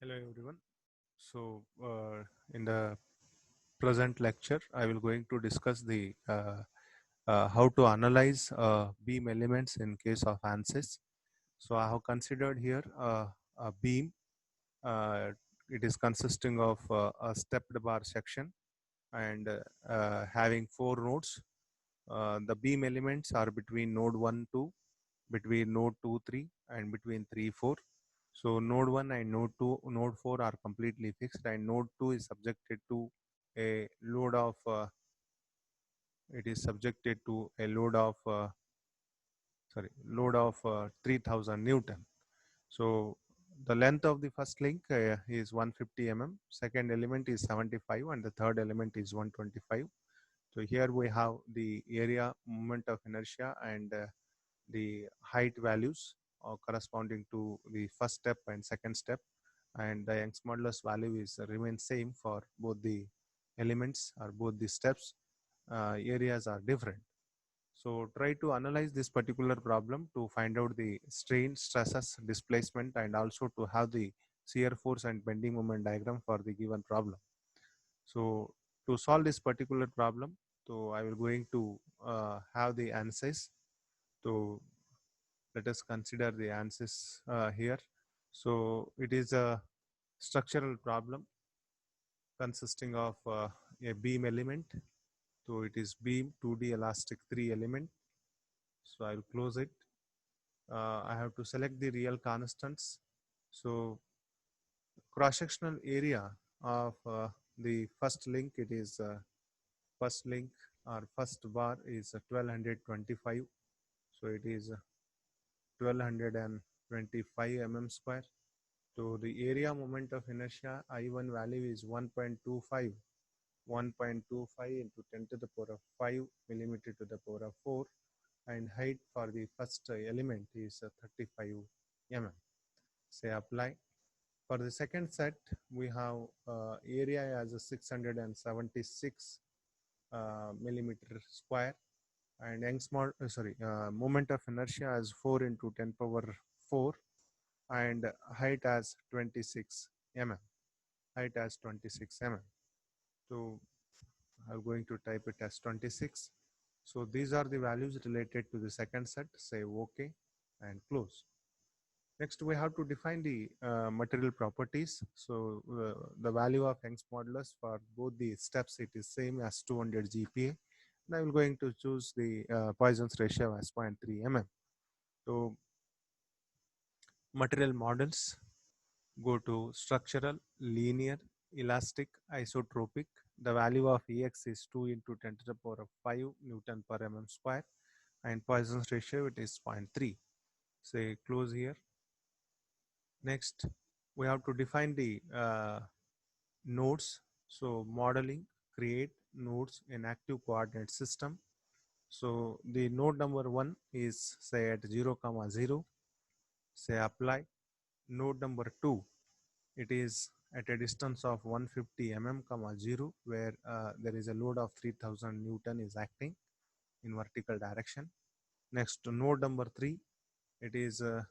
Hello everyone. In the present lecture, I will going to discuss the how to analyze beam elements in case of ANSYS. So I have considered here a beam. Uh, it is consisting of a stepped bar section and having four nodes. The beam elements are between node 1, 2, between node 2, 3, and between 3, 4. So node 1 and node 2, node 4 are completely fixed, and node 2 is subjected to a load of it is subjected to a load of 3000 Newton. So the length of the first link is 150 mm, second element is 75, and the third element is 125. So here we have the area, moment of inertia, and the height values corresponding to the first step and second step, and the Young's modulus value is remains same for both the elements or both the steps. Areas are different. So try to analyze this particular problem to find out the strain, stresses, displacement, and also to have the shear force and bending moment diagram for the given problem. So to solve this particular problem, so I will going to have the answers. So let us consider the answers here. So it is a structural problem consisting of a beam element. So it is beam 2D elastic 3 element. So I will close it. I have to select the real constants. So cross-sectional area of the first link, it is first link or first bar is 1225. So it is 1225 mm square. So the area moment of inertia I1 value is 1.25, 1.25 into 10 to the power of 5 millimeter to the power of 4, and height for the first element is 35 mm. Say apply. For the second set, we have area as a 676 millimeter square, and moment of inertia as 4 into 10 power 4, and height as 26 mm. Height as 26 mm. So I'm going to type it as 26. So these are the values related to the second set. Say OK and close. Next, we have to define the material properties. So the value of Young's modulus for both the steps, it is same as 200 GPa. And I will going to choose the Poisson's ratio as 0.3 mm. So material models, go to structural, linear, elastic, isotropic. The value of Ex is 2 into 10 to the power of 5 Newton per mm square, and Poisson's ratio, it is 0.3. Say close here. Next, we have to define the nodes. So modeling, create nodes in active coordinate system. So the node number 1 is say at 0, 0. Say apply. Node number 2, it is at a distance of 150 mm, 0, where there is a load of 3000 Newton is acting in vertical direction. Next, node number 3, it is I'll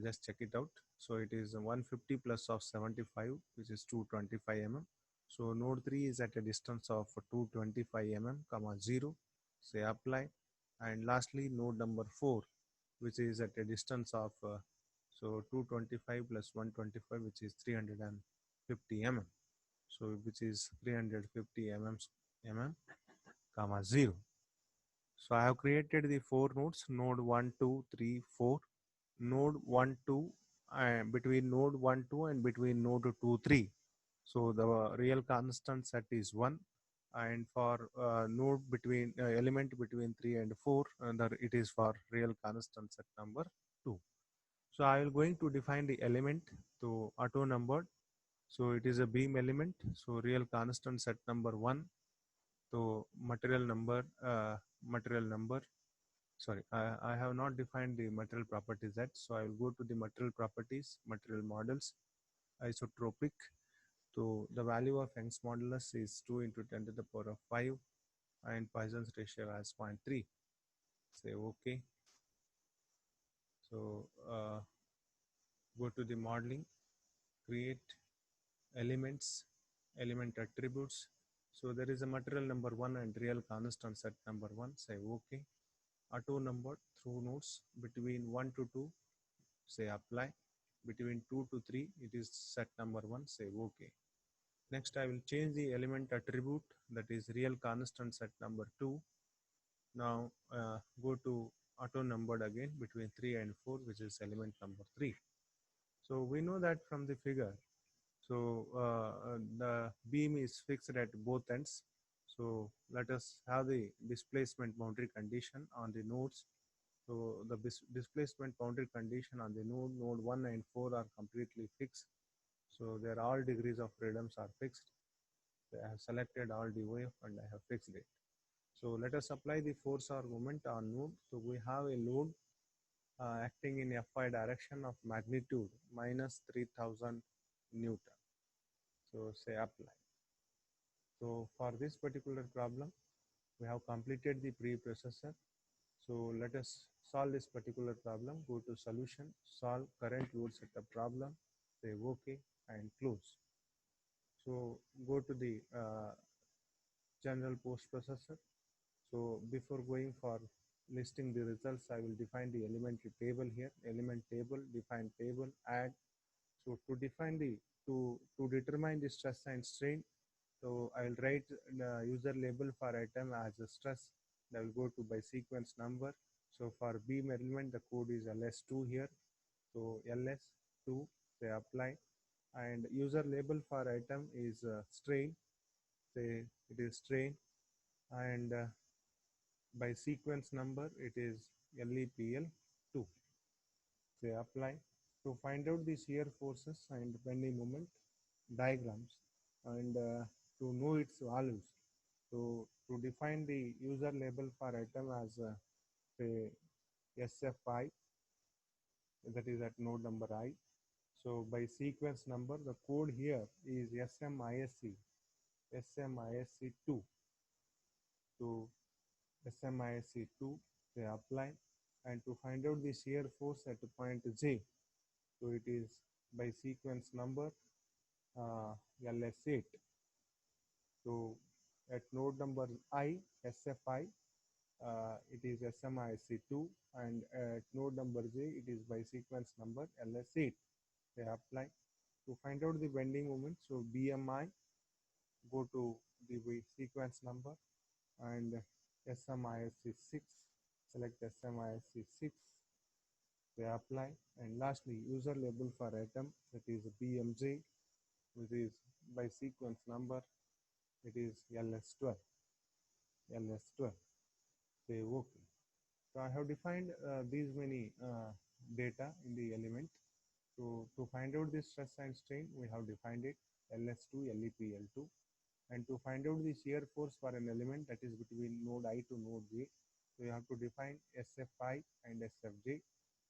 just check it out. So it is 150 plus of 75, which is 225 mm. So node 3 is at a distance of 225 mm, 0. Say apply. And lastly, node number 4, which is at a distance of 225 plus 125, which is 350 mm. So which is 350 mm, 0. So I have created the four nodes, node 1, 2, 3, 4. Node 1, 2, between node 1, 2 and between node 2, 3. So the real constant set is 1. And for node between element between 3 and 4, it is for real constant set number 2. So I will going to define the element to auto numbered. So it is a beam element. So real constant set number 1. So material number. Sorry, I have not defined the material properties yet. So I will go to the material properties, material models, isotropic. So the value of Young's modulus is 2 into 10 to the power of 5, and Poisson's ratio as 0.3. Say OK. So go to the modeling. create elements, element attributes. So there is a material number 1 and real constant set number 1, say OK. Auto numbered through nodes between 1 to 2, say apply. Between 2 to 3, it is set number 1, say OK. Next, I will change the element attribute, that is real constant set number 2. Now go to auto numbered again between 3 and 4, which is element number 3. So we know that from the figure. So the beam is fixed at both ends. So let us have the displacement boundary condition on the nodes. So the displacement boundary condition on the node 1 and 4 are completely fixed. So their all degrees of freedoms are fixed. So I have selected all DOF and I have fixed it. So let us apply the force or moment on node. So we have a load acting in Fy direction of magnitude minus 3000 Newton. So say apply. So for this particular problem, we have completed the preprocessor. So let us solve this particular problem. Go to solution, solve current load setup problem, say OK and close. So go to the general post processor. So before going for listing the results, I will define the elementary table here. Element table, define table, add. So to define the to determine the stress and strain, so I will write the user label for item as a stress. I will go to by sequence number. So for beam element, the code is ls2 here. So ls2, say apply, and user label for item is strain. Say it is strain, and by sequence number it is LEPL2. Say apply. To find out the shear forces and bending moment diagrams and to know its values. So to define the user label for item as say SFI, that is at node number I. So by sequence number, the code here is SMISC, SMISC2. So SMISC2, they apply, and to find out the shear force at point J, so it is by sequence number LS8. So at node number I, SFI, it is SMISC2, and at node number J, it is by sequence number LS8. They apply. To find out the bending moment, so BMI, go to the sequence number and SMISC6, select SMISC6, they apply, and lastly user label for atom, that is BMJ, which is by sequence number, it is LS12, LS12, say OK. So I have defined these many data in the element. So to find out the stress and strain, we have defined it LS2, LEPL2. And to find out the shear force for an element, that is between node I to node J, so you have to define SFI and SFJ.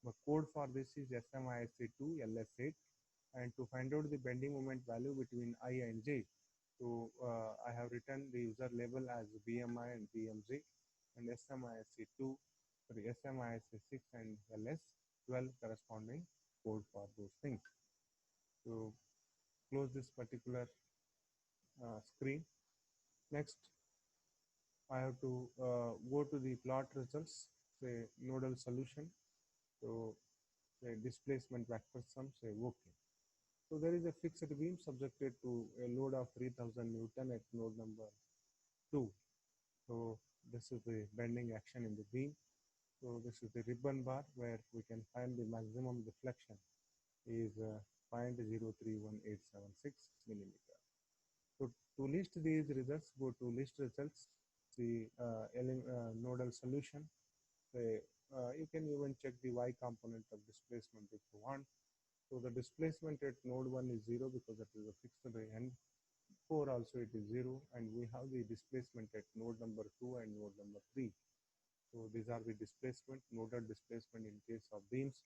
The code for this is SMISC2 LS8. And to find out the bending moment value between I and J, so I have written the user label as BMI and BMJ, and SMISC2, sorry, SMISC6 and LS12 corresponding code for those things. So close this particular screen. Next, I have to go to the plot results, say nodal solution. So say displacement vector sum, say OK. So there is a fixed beam subjected to a load of 3000 Newton at node number 2. So this is the bending action in the beam. So this is the ribbon bar where we can find the maximum deflection is 0.031876 millimeter. So to list these results, go to list results, the nodal solution. You can even check the y component of displacement if you want. So the displacement at node 1 is 0 because that is a fixed end. 4 also it is 0, and we have the displacement at node number 2 and node number 3. So these are the displacement, nodal displacement in case of beams.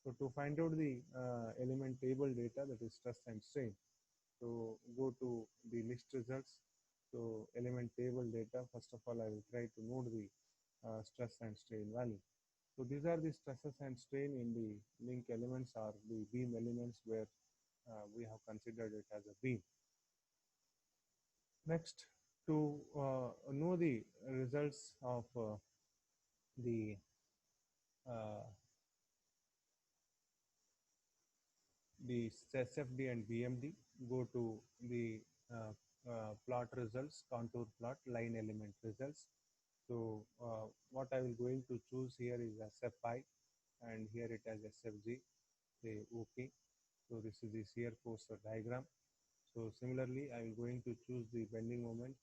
So to find out the element table data, that is stress and strain, so go to the list results. So element table data, first of all, I will try to note the stress and strain value. So these are the stresses and strain in the link elements or the beam elements where we have considered it as a beam. Next, to know the results of the uh, the SFD and BMD, go to the plot results, contour plot, line element results. So what I will going to choose here is SFI, and here it has SFG. Say OK. So this is the shear force diagram. So similarly, I will going to choose the bending moment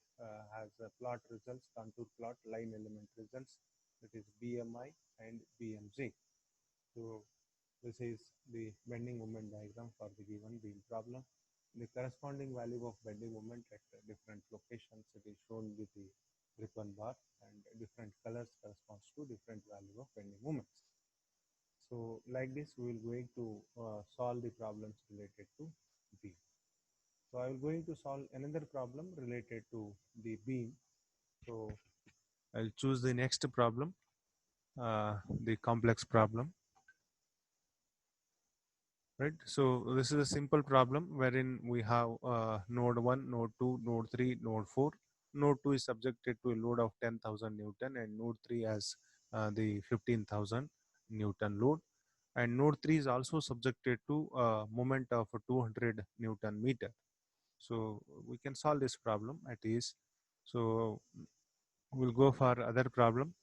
as a plot results, contour plot, line element results. That is BMI and BMZ. So this is the bending moment diagram for the given beam problem. The corresponding value of bending moment at different locations, it is shown with the ribbon bar, and different colors corresponds to different value of bending moments. So like this, we will going to solve the problems related to beam. So I will going to solve another problem related to the beam. So I'll choose the next problem, the complex problem. Right. So this is a simple problem wherein we have node 1, node 2, node 3, node 4. Node 2 is subjected to a load of 10,000 Newton, and node 3 has the 15,000 Newton load. And node 3 is also subjected to a moment of 200 Newton meter. So we can solve this problem at ease. So we'll go for other problem.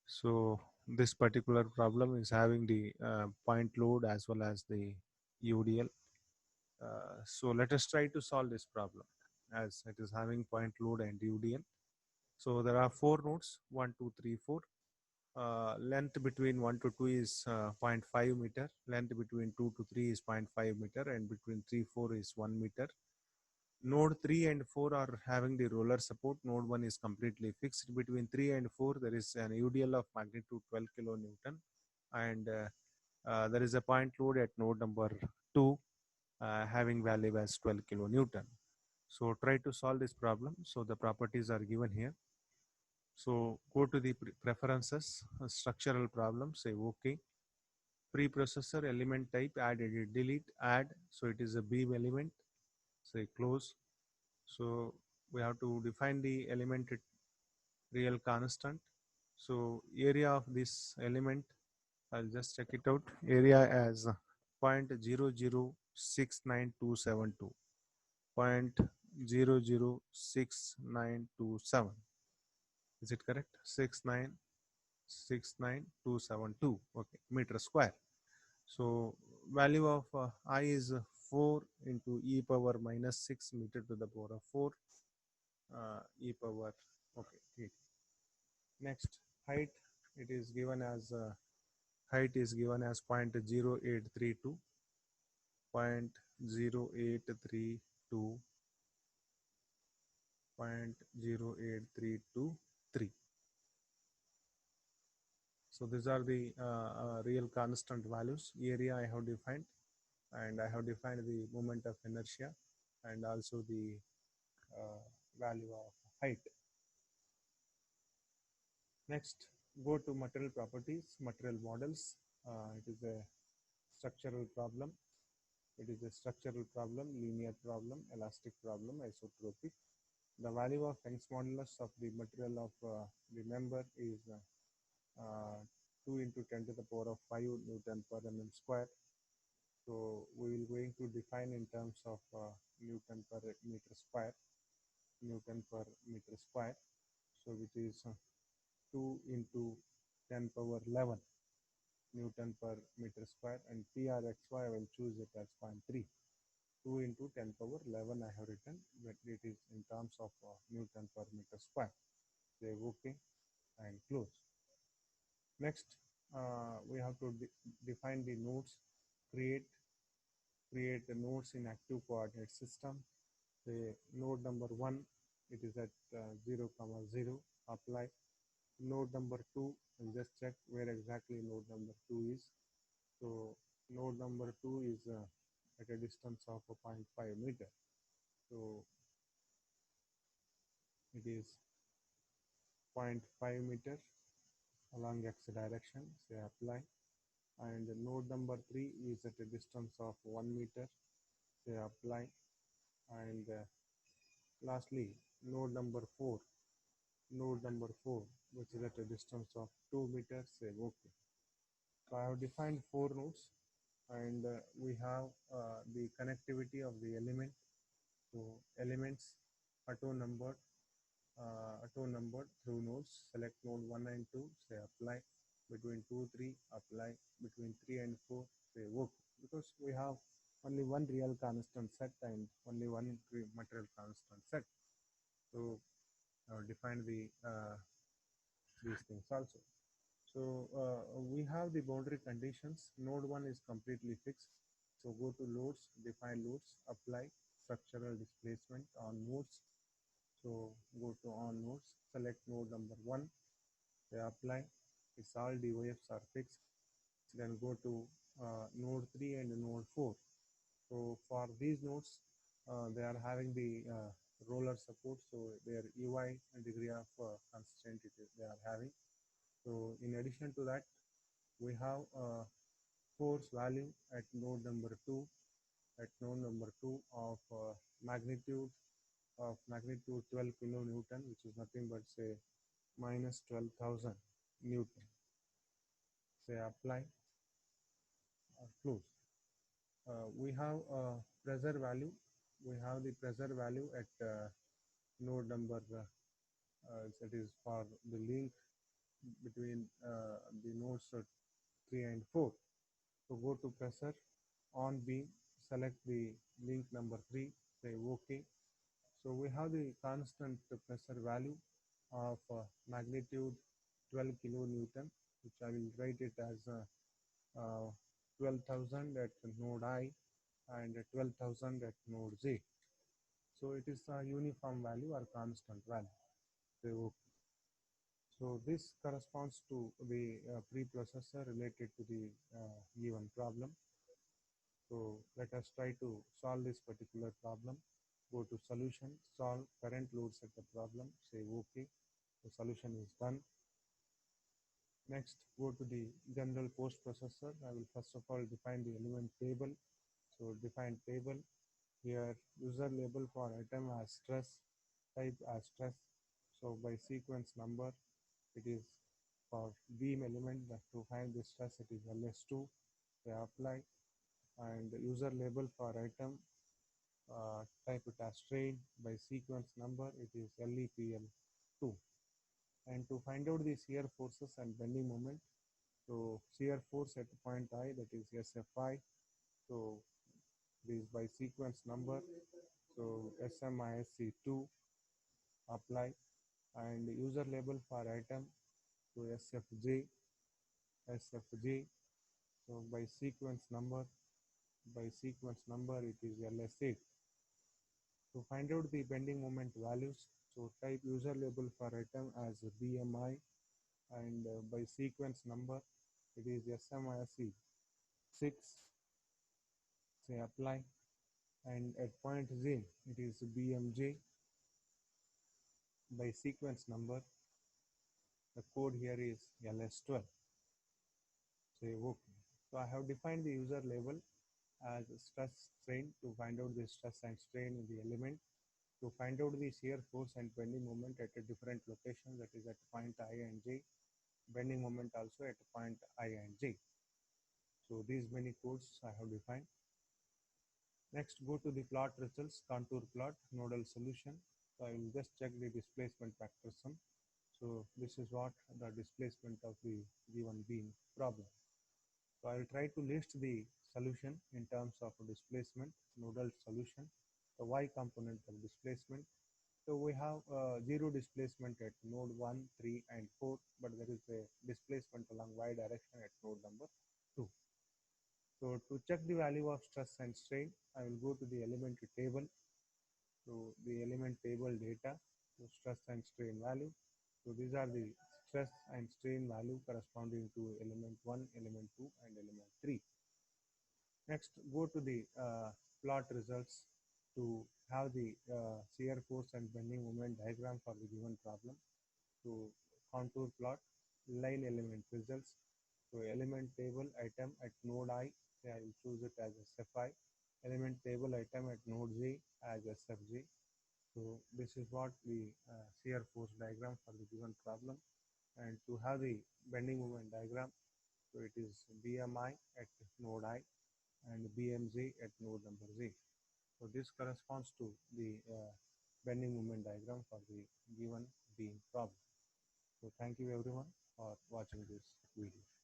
So this particular problem is having the point load as well as the UDL. So let us try to solve this problem as it is having point load and UDL. So there are 4 nodes, 1, 2, 3, 4. Length between 1 to 2 is 0.5 meter, length between 2 to 3 is 0.5 meter, and between 3, 4 is 1 meter. Node 3 and 4 are having the roller support. Node 1 is completely fixed. Between 3 and 4, there is an UDL of magnitude 12 kilonewton, and there is a point load at node number 2 having value as 12 kilonewton. So try to solve this problem. So the properties are given here. So go to the preferences, structural problem, say OK. Preprocessor element type, add, edit, delete, add. So it is a beam element, say close. So we have to define the element at real constant. So area of this element, I'll just check it out. Area as 0.0069272. 0.0069272. Is it correct? 6969272. Okay, meter square. So value of I is 4 into e power minus 6 meter to the power of 4 e power. Okay. Next, height. It is given as height is given as 0.0832, 0.0832, 0.08323. So these are the real constant values. Area I have defined, and I have defined the moment of inertia and also the value of height. Next, go to material properties, material models. It is a structural problem. It is a structural problem, linear problem, elastic problem, isotropic. The value of Young's modulus of the material of the member is 2 into 10 to the power of 5 Newton per mm square. So we will going to define in terms of Newton per meter square, Newton per meter square. So which is 2 into 10 power 11 Newton per meter square, and PRXY I will choose it as 0.3. 2 into 10 power 11 I have written, but it is in terms of Newton per meter square. Say OK and close. Next, we have to define the nodes, create the nodes in active coordinate system. Say node number 1, it is at 0, 0, apply. Node number 2, and just check where exactly node number 2 is. So node number 2 is at a distance of 0.5 meter. So it is 0.5 meter along x direction. Say apply. And node number 3 is at a distance of 1 meter. say apply, and lastly node number 4, which is at a distance of 2 meters, say okay. So I have defined 4 nodes, and we have the connectivity of the element. So elements auto numbered through nodes. Select node 1 and 2, say apply. Between 2 3 apply. Between 3 and 4, say work, because we have only one real constant set and only one material constant set. So define these things also. So we have the boundary conditions. Node 1 is completely fixed. So go to loads, define loads, apply structural displacement on nodes. So go to on nodes, select node number 1, say apply. It's all DOFs are fixed. Then go to node 3 and node 4. So for these nodes, they are having the roller support. So their UI and degree of constraint they are having. So in addition to that, we have force value at node number 2, of magnitude 12 kilonewton, which is nothing but say minus 12,000 newton. Say apply or close. We have pressure value. We have the pressure value at node number that is for the link between the nodes 3 and 4. So go to pressure on beam, select the link number 3, say OK. So we have the constant pressure value of magnitude 12 kilonewton, which I will write it as 12,000 at node I and 12,000 at node J. So it is a uniform value or constant value. Say OK. So this corresponds to the preprocessor related to the given problem. So let us try to solve this particular problem. Go to solution, solve current load set the problem, say OK. The solution is done. Next, go to the general post processor. I will first of all define the element table. So define table. Here user label for item as stress, type as stress. So by sequence number, it is for beam element that to find the stress, it is LS2. They apply, and user label for item, type it as strain. By sequence number, it is LEPL2. And to find out the shear forces and bending moment, so shear force at point I, that is SFI. So this by sequence number, so SMISC2, apply, and user label for item, so SFJ. So by sequence number, it is LS8. To find out the bending moment values, so type user label for item as BMI, and by sequence number, it is SMISC 6. Say apply, and at point Z, it is BMJ. By sequence number, the code here is LS12. Say OK. So I have defined the user label as stress strain to find out the stress and strain in the element, to find out the shear force and bending moment at a different location, that is at point I and J, bending moment also at point I and J. So these many codes I have defined. Next, go to the plot results, contour plot, nodal solution. So I will just check the displacement factor sum. So this is what the displacement of the given beam problem. So I will try to list the solution in terms of displacement, nodal solution, the y component of displacement. So we have zero displacement at node 1, 3, and 4, but there is a displacement along y direction at node number 2. So to check the value of stress and strain, I will go to the element table. So the element table data, so stress and strain value. So these are the stress and strain value corresponding to element 1, element 2, and element 3. Next, go to the plot results to have the shear force and bending moment diagram for the given problem. So contour plot, line element results. So element table item at node I, say I will choose it as SFI. element table item at node Z as SFG. So this is what the shear force diagram for the given problem. And to have the bending moment diagram, so it is BMI at node I and BMZ at node number Z. So this corresponds to the bending moment diagram for the given beam problem. So thank you everyone for watching this video.